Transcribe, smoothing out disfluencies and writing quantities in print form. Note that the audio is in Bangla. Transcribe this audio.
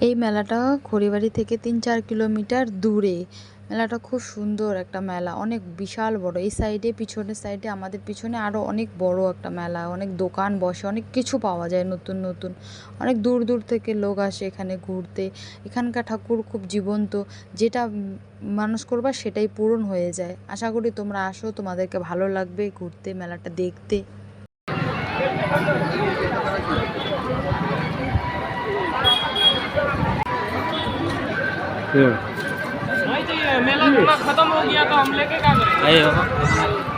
এই মেলাটা খড়িবাড়ি থেকে ৩-৪ কিলোমিটার দূরে। মেলাটা খুব সুন্দর একটা মেলা, অনেক বিশাল বড়। এই সাইডে, পিছনের সাইডে, আমাদের পিছনে আরও অনেক বড় একটা মেলা, অনেক দোকান বসে, অনেক কিছু পাওয়া যায় নতুন নতুন। অনেক দূর দূর থেকে লোক আসে এখানে ঘুরতে। এখানকার ঠাকুর খুব জীবন্ত, যেটা মানুষ করবা সেটাই পূরণ হয়ে যায়। আশা করি তোমরা আসো, তোমাদেরকে ভালো লাগবে ঘুরতে, মেলাটা দেখতে। मेला थोड़ा खत्म हो गया तो हम लेके क्या करें?